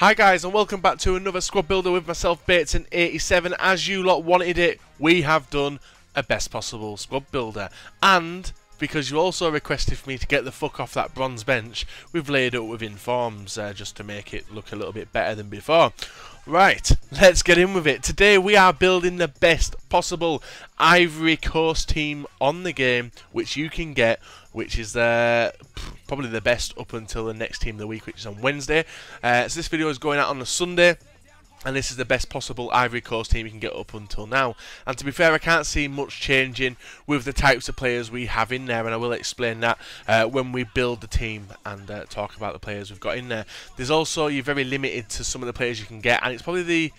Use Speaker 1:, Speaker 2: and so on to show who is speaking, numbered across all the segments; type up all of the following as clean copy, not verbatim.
Speaker 1: Hi guys, and welcome back to another squad builder with myself, Bateson87. As you lot wanted it, we have done a best possible squad builder, and because you also requested for me to get the fuck off that bronze bench, we've laid it with informs just to make it look a little bit better than before. Right, let's get in with it. Today we are building the best possible Ivory Coast team on the game, which you can get, which is probably the best up until the next team of the week, which is on Wednesday. So this video is going out on a Sunday, and this is the best possible Ivory Coast team you can get up until now. And to be fair, I can't see much changing with the types of players we have in there, and I will explain that when we build the team and talk about the players we've got in there. There's also, you're very limited to some of the players you can get, and it's probably the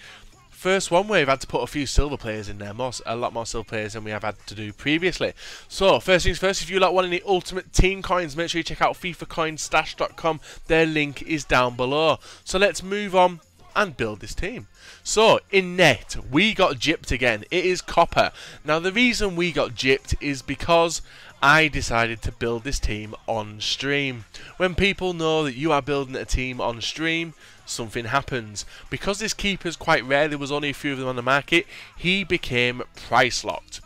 Speaker 1: first one where we've had to put a few silver players in there, a lot more silver players than we have had to do previously. So first things first, if you want any ultimate team coins, make sure you check out FIFAcoinstash.com. Their link is down below. So let's move on and build this team. So in net we got gypped again. It is copper. Now the reason we got gypped is because I decided to build this team on stream. When people know that you are building a team on stream, something happens. Because this keeper's quite rare, there was only a few of them on the market, he became price locked.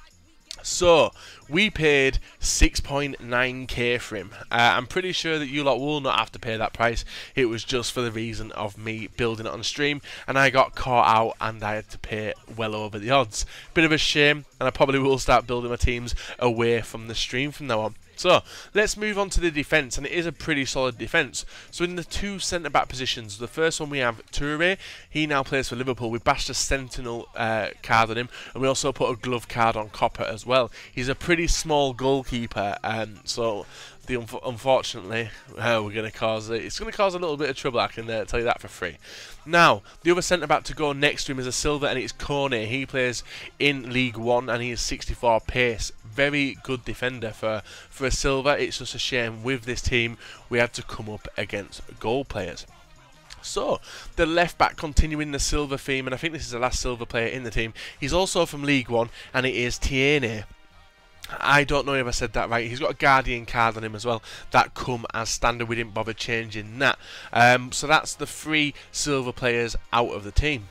Speaker 1: So we paid 6.9k for him. I'm pretty sure that you lot will not have to pay that price. It was just for the reason of me building it on stream, and I got caught out and I had to pay well over the odds. Bit of a shame, and I probably will start building my teams away from the stream from now on. So let's move on to the defence, and it is a pretty solid defence. So in the two centre-back positions, the first one we have TOURE. He now plays for Liverpool. We bashed a Sentinel card on him, and we also put a glove card on Copper as well. He's a pretty small goalkeeper, so unfortunately, we're going to cause it's going to cause a little bit of trouble. I can tell you that for free. Now, the other centre back to go next to him is a silver, and it's Kone. He plays in League One, and he is 64 pace. Very good defender for a silver. It's just a shame with this team we had to come up against goal players. So, the left back continuing the silver theme, and I think this is the last silver player in the team. He's also from League One, and it is TOURE. I don't know if I said that right. He's got a Guardian card on him as well. That come as standard. We didn't bother changing that. So that's the 3 silver players out of the team.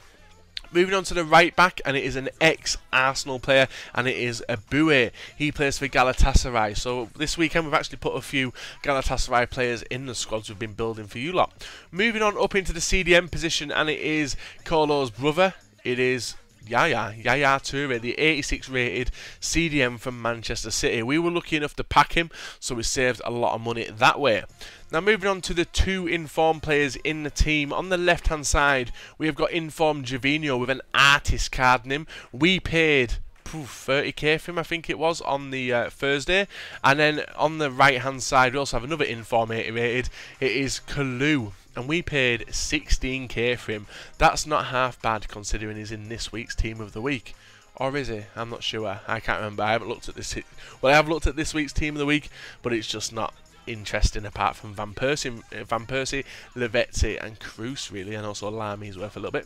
Speaker 1: Moving on to the right back, and it is an ex-Arsenal player, and it is Aboué. He plays for Galatasaray. So this weekend we've actually put a few Galatasaray players in the squads we've been building for you lot. Moving on up into the CDM position, and it is Colo's brother. It is YAYA TOURE, the 86 rated CDM from Manchester City. We were lucky enough to pack him, so we saved a lot of money that way. Now moving on to the 2 informed players in the team. On the left hand side we have got informed Javinho with an artist card in him. We paid 30k for him, I think it was, on the Thursday. And then on the right hand side we also have another inform 80 rated. It is Kalu, and we paid 16k for him. That's not half bad considering he's in this week's team of the week. Or is he? I'm not sure. I can't remember. I haven't looked at this. Well, I have looked at this week's team of the week, but it's just not interesting apart from Van Persie, Lavezzi and Kroos really, and also Lami's worth a little bit.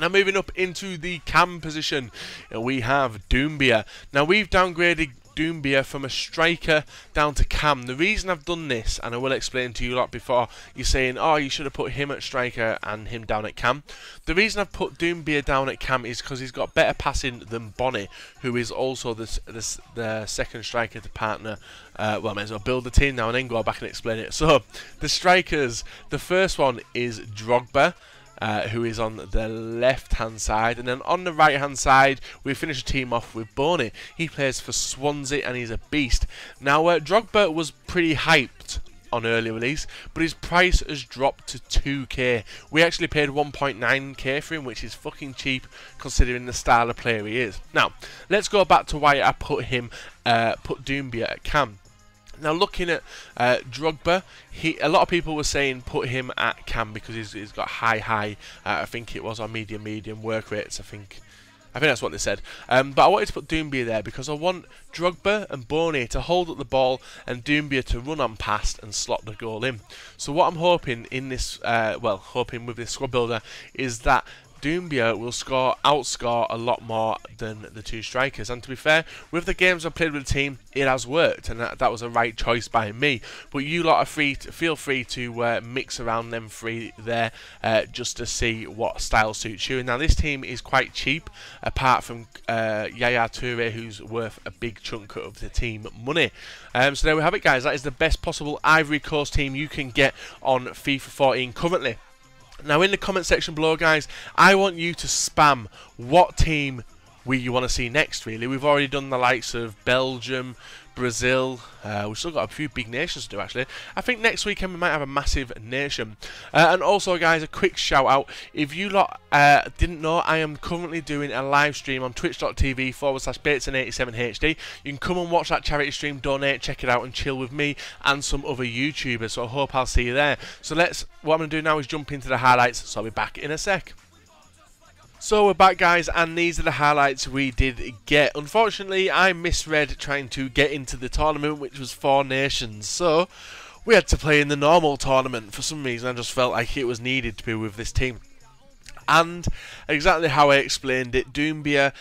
Speaker 1: Now moving up into the cam position, we have Doumbia. Now we've downgraded Doumbia from a striker down to cam. The reason I've done this, and I will explain to you a lot before you're saying, oh, you should have put him at striker and him down at cam. The reason I've put Doumbia down at cam is because he's got better passing than Bonnie, who is also the second striker to partner. Well, I may as well build the team now and then go back and explain it. So the strikers, the first one is DROGBA, who is on the left hand side, and then on the right hand side we finish the team off with Boney. He plays for Swansea and he's a beast. Now DROGBA was pretty hyped on early release, but his price has dropped to 2k. We actually paid 1.9k for him, which is fucking cheap considering the style of player he is. Now let's go back to why I put Doumbia at cam. Now looking at DROGBA, a lot of people were saying put him at cam because he's got high, I think it was, on medium work rates. I think that's what they said. But I wanted to put Doumbia there because I want DROGBA and Boney to hold up the ball and Doumbia to run on past and slot the goal in. So what I'm hoping in this, hoping with this squad builder is that Doumbia will outscore a lot more than the two strikers. And to be fair, with the games I've played with the team, it has worked, and that was a right choice by me. But you lot are feel free to mix around them three there, just to see what style suits you. Now this team is quite cheap, apart from YAYA TOURE, who's worth a big chunk of the team money. So there we have it, guys. That is the best possible Ivory Coast team you can get on FIFA 14 currently. Now in the comment section below, guys, I want you to spam what team you want to see next, really. We've already done the likes of Belgium, Brazil. We've still got a few big nations to do, actually. I think next weekend we might have a massive nation. And also, guys, a quick shout out. If you lot didn't know, I am currently doing a live stream on twitch.tv/Bateson87HD. You can come and watch that charity stream, donate, check it out, and chill with me and some other YouTubers. So I hope I'll see you there. So what I'm going to do now is jump into the highlights. So I'll be back in a sec. So we're back, guys, and these are the highlights we did get. Unfortunately, I misread trying to get into the tournament, which was 4 nations, so we had to play in the normal tournament. For some reason, I just felt like it was needed to be with this team. And exactly how I explained it, Doumbia,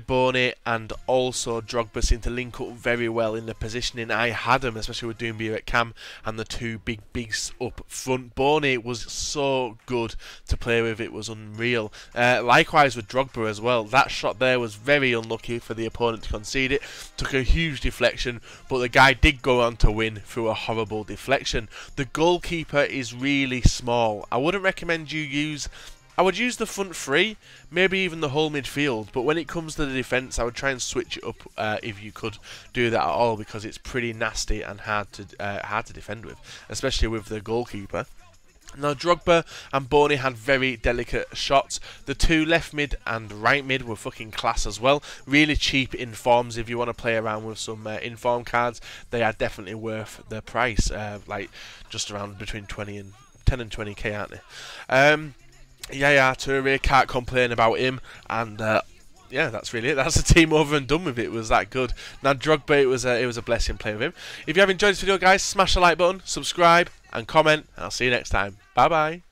Speaker 1: Boney, and also DROGBA seem to link up very well in the positioning. I had them, especially with Doumbia at cam and the two big bigs up front. Boney was so good to play with, it was unreal. Likewise with DROGBA as well. That shot there was very unlucky for the opponent to concede it. Took a huge deflection, but the guy did go on to win through a horrible deflection. The goalkeeper is really small. I wouldn't recommend I would use the front three, maybe even the whole midfield, but when it comes to the defence, I would try and switch it up if you could do that at all, because it's pretty nasty and hard to defend with, especially with the goalkeeper. Now DROGBA and Boney had very delicate shots. The two left mid and right mid were fucking class as well. Really cheap informs if you want to play around with some inform cards. They are definitely worth the price, like just around between 10 and 20k, aren't they? YAYA TOURE, can't complain about him, and yeah, that's really it. That's the team over and done with. It was that good. Now DROGBA, it was a blessing playing with him. If you have enjoyed this video, guys, smash the like button, subscribe and comment, and I'll see you next time. Bye bye.